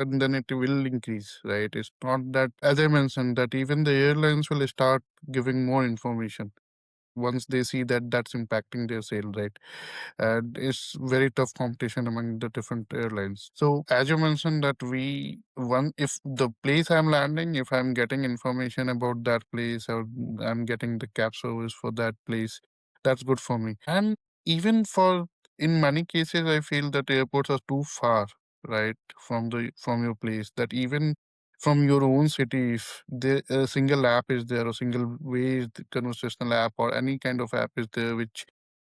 and then it will increase, right? It's not that, as I mentioned, that even the airlines will start giving more information once they see that that's impacting their sale, right? And it's very tough competition among the different airlines. So as you mentioned that if the place I'm landing, if I'm getting information about that place or I'm getting the cab service for that place, that's good for me. And even for in many cases, I feel that airports are too far, right, from your place. That even from your own city, if a single app is there, or single way is the conversational app, or any kind of app is there which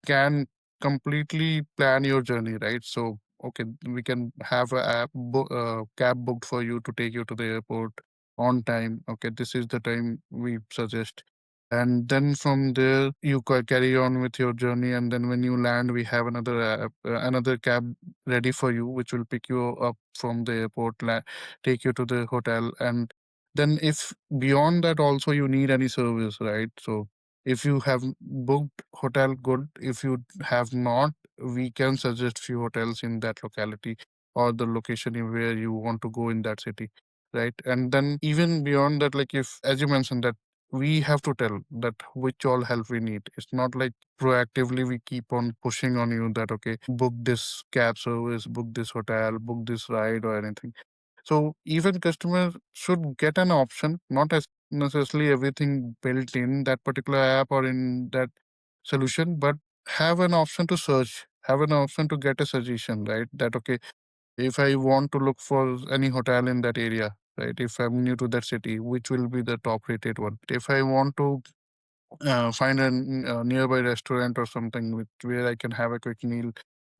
can completely plan your journey, right? So, okay, we can have a cab booked for you to take you to the airport on time. Okay, this is the time we suggest. And then from there, you carry on with your journey. And then when you land, we have another cab ready for you, which will pick you up from the airport, take you to the hotel. And then if beyond that also you need any service, right? So if you have booked hotel, good. If you have not, we can suggest few hotels in that locality or the location where you want to go in that city, right? And then even beyond that, like if, as you mentioned, that we have to tell that which all help we need. It's not like proactively we keep on pushing on you that, okay, book this cab service, book this hotel, book this ride or anything. So even customers should get an option, not as necessarily everything built in that particular app or in that solution, but have an option to search, have an option to get a suggestion, right? That, okay, if I want to look for any hotel in that area, right? If I'm new to that city, which will be the top rated one? If I want to find a nearby restaurant or something where I can have a quick meal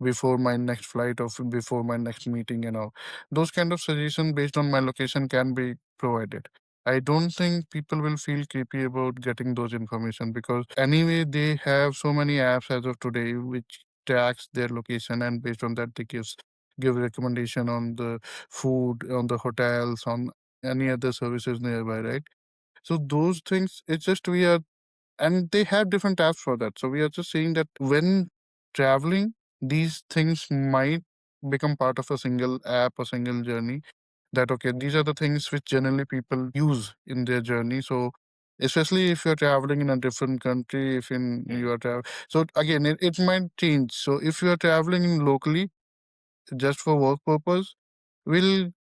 before my next flight or before my next meeting and all. Those kind of suggestions based on my location can be provided. I don't think people will feel creepy about getting those information because anyway they have so many apps as of today which tracks their location, and based on that they give recommendation on the food, on the hotels, on any other services nearby, right? So those things, it's just we are, and they have different apps for that. So we are just saying that when traveling, these things might become part of a single app or single journey. That, okay, these are the things which generally people use in their journey. So especially if you're traveling in a different country, if in you are so again it might change. So if you are traveling in locally just for work purpose, will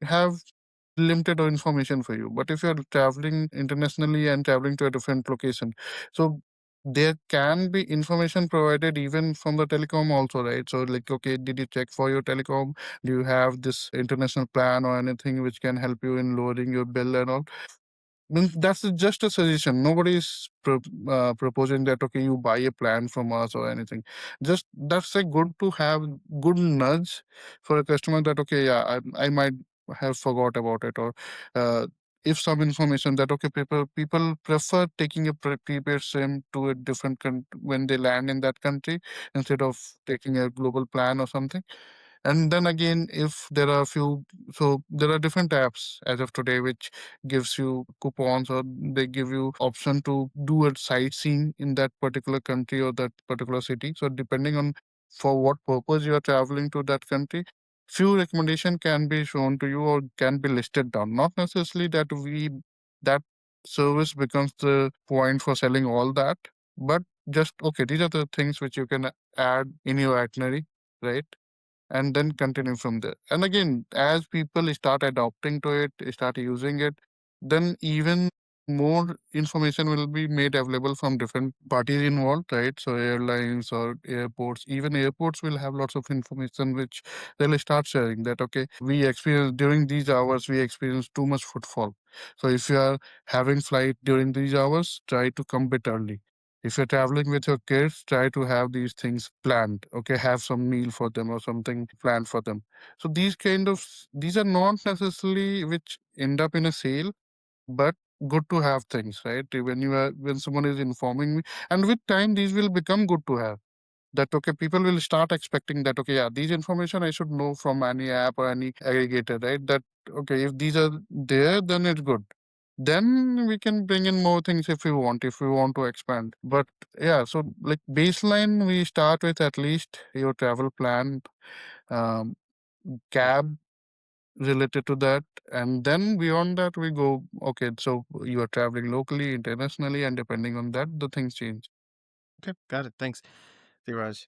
have limited information for you. But if you're traveling internationally and traveling to a different location, so there can be information provided even from the telecom also, right? So like, okay, did you check for your telecom? Do you have this international plan or anything which can help you in lowering your bill and all? Means that's just a suggestion. Nobody is proposing that, okay, you buy a plan from us or anything. Just that's a good to have, good nudge for a customer that, okay, yeah, I might have forgot about it, or uh, if some information that, okay, people prefer taking a prepaid SIM to a different when they land in that country instead of taking a global plan or something. And then again, if there are few, so there are different apps as of today which gives you coupons, or they give you option to do a sightseeing in that particular country or that particular city. So depending on for what purpose you are traveling to that country, few recommendation can be shown to you or can be listed down. Not necessarily that service becomes the point for selling all that, but just, okay, these are the things which you can add in your itinerary, right? And then continue from there. And again, as people start adopting to it, start using it, then even more information will be made available from different parties involved, right? So airlines or airports, even airports will have lots of information which they'll start sharing that, okay, we experience during these hours, we experience too much footfall. So if you are having flight during these hours, try to come bit early. If you're traveling with your kids, try to have these things planned. Okay, have some meal for them or something planned for them. So these are not necessarily which end up in a sale, but good to have things, right? When someone is informing me, and with time these will become good to have. That, okay, people will start expecting that, okay, yeah, these information I should know from any app or any aggregator, right? That, okay, if these are there, then it's good. Then we can bring in more things if we want to expand. But yeah, so like baseline, we start with at least your travel plan, um, cab related to that. And then beyond that, we go, okay, so you are traveling locally, internationally, and depending on that, the things change. Okay, got it. Thanks, Viraj.